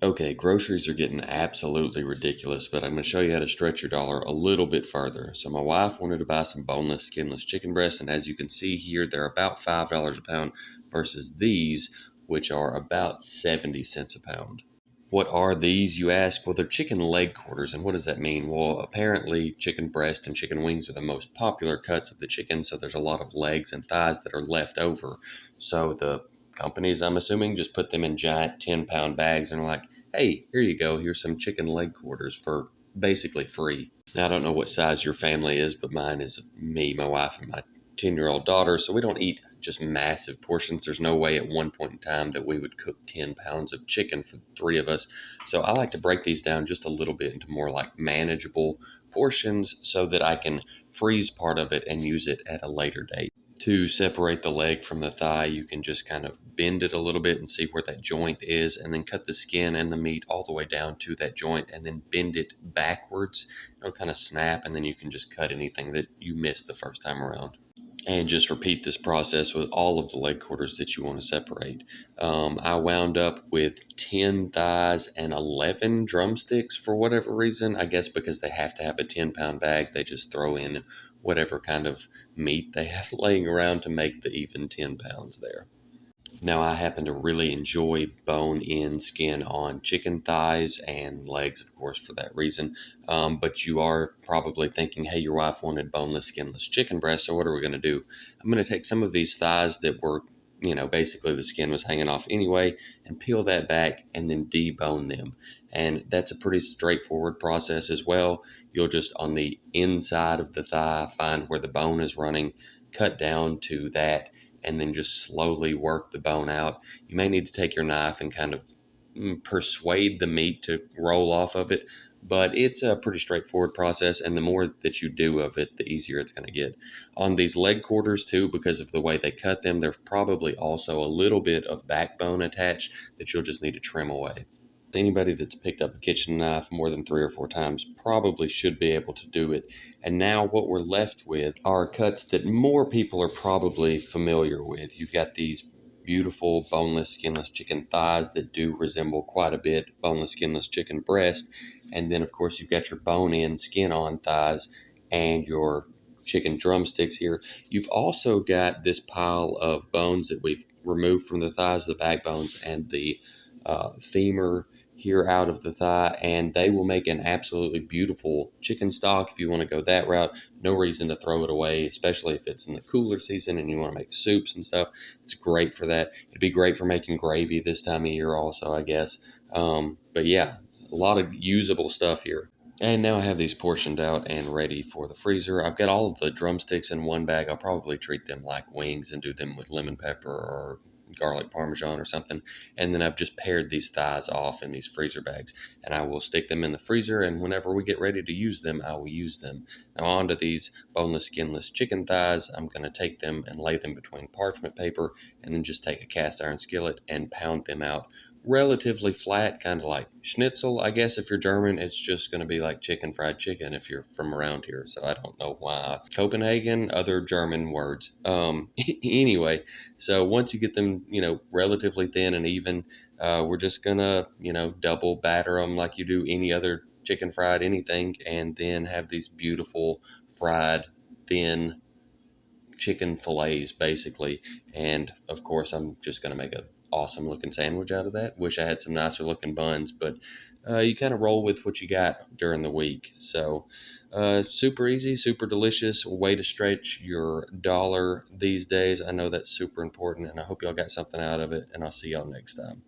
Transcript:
Okay, groceries are getting absolutely ridiculous, but I'm going to show you how to stretch your dollar a little bit further. So my wife wanted to buy some boneless, skinless chicken breasts, and as you can see here, they're about $5 a pound versus these, which are about 70 cents a pound. What are these, you ask? Well, they're chicken leg quarters, and what does that mean? Well, apparently chicken breast and chicken wings are the most popular cuts of the chicken, so there's a lot of legs and thighs that are left over. So the companies, I'm assuming, just put them in giant 10-pound bags and are like, hey, here you go. Here's some chicken leg quarters for basically free. Now, I don't know what size your family is, but mine is me, my wife, and my 10-year-old daughter. So we don't eat just massive portions. There's no way at one point in time that we would cook 10 pounds of chicken for the three of us. So I like to break these down just a little bit into more like manageable portions so that I can freeze part of it and use it at a later date. To separate the leg from the thigh, you can just kind of bend it a little bit and see where that joint is, and then cut the skin and the meat all the way down to that joint, and then bend it backwards. It'll kind of snap, and then you can just cut anything that you missed the first time around. And just repeat this process with all of the leg quarters that you want to separate. I wound up with 10 thighs and 11 drumsticks for whatever reason. I guess because they have to have a 10-pound bag, they just throw in whatever kind of meat they have laying around to make the even 10 pounds there. Now, I happen to really enjoy bone in skin on chicken thighs and legs, of course, for that reason. But you are probably thinking, hey, your wife wanted boneless, skinless chicken breast, so what are we going to do? I'm going to take some of these thighs that were, basically the skin was hanging off anyway, and peel that back and then debone them. And that's a pretty straightforward process as well. You'll just, on the inside of the thigh, find where the bone is running, cut down to that, and then just slowly work the bone out. You may need to take your knife and kind of persuade the meat to roll off of it, but it's a pretty straightforward process, and the more that you do of it, the easier it's going to get. On these leg quarters, too, because of the way they cut them, there's probably also a little bit of backbone attached that you'll just need to trim away. Anybody that's picked up a kitchen knife more than 3 or 4 times probably should be able to do it. And now what we're left with are cuts that more people are probably familiar with. You've got these beautiful boneless, skinless chicken thighs that do resemble quite a bit boneless, skinless chicken breast. And then, of course, you've got your bone-in, skin-on thighs and your chicken drumsticks here. You've also got this pile of bones that we've removed from the thighs, the backbones, and the femur here out of the thigh, and they will make an absolutely beautiful chicken stock if you want to go that route. No reason to throw it away, especially if it's in the cooler season and you want to make soups and stuff. It's great for that. It'd be great for making gravy this time of year also, I guess. But yeah, a lot of usable stuff here. And now I have these portioned out and ready for the freezer. I've got all of the drumsticks in one bag. I'll probably treat them like wings and do them with lemon pepper or garlic parmesan or something. And then I've just paired these thighs off in these freezer bags. And I will stick them in the freezer, and whenever we get ready to use them, I will use them. Now, onto these boneless, skinless chicken thighs, I'm going to take them and lay them between parchment paper, and then just take a cast iron skillet and pound them out relatively flat, kind of like schnitzel. I guess if you're German, it's just going to be like chicken, fried chicken if you're from around here. So I don't know why. Copenhagen, other German words. Anyway, so once you get them, relatively thin and even, we're just going to, double batter them like you do any other chicken fried anything, and then have these beautiful fried thin chicken fillets basically. And of course, I'm just going to make a awesome looking sandwich out of that. Wish I had some nicer looking buns, but you kind of roll with what you got during the week. So super easy, super delicious way to stretch your dollar these days. I know that's super important, and I hope y'all got something out of it, and I'll see y'all next time.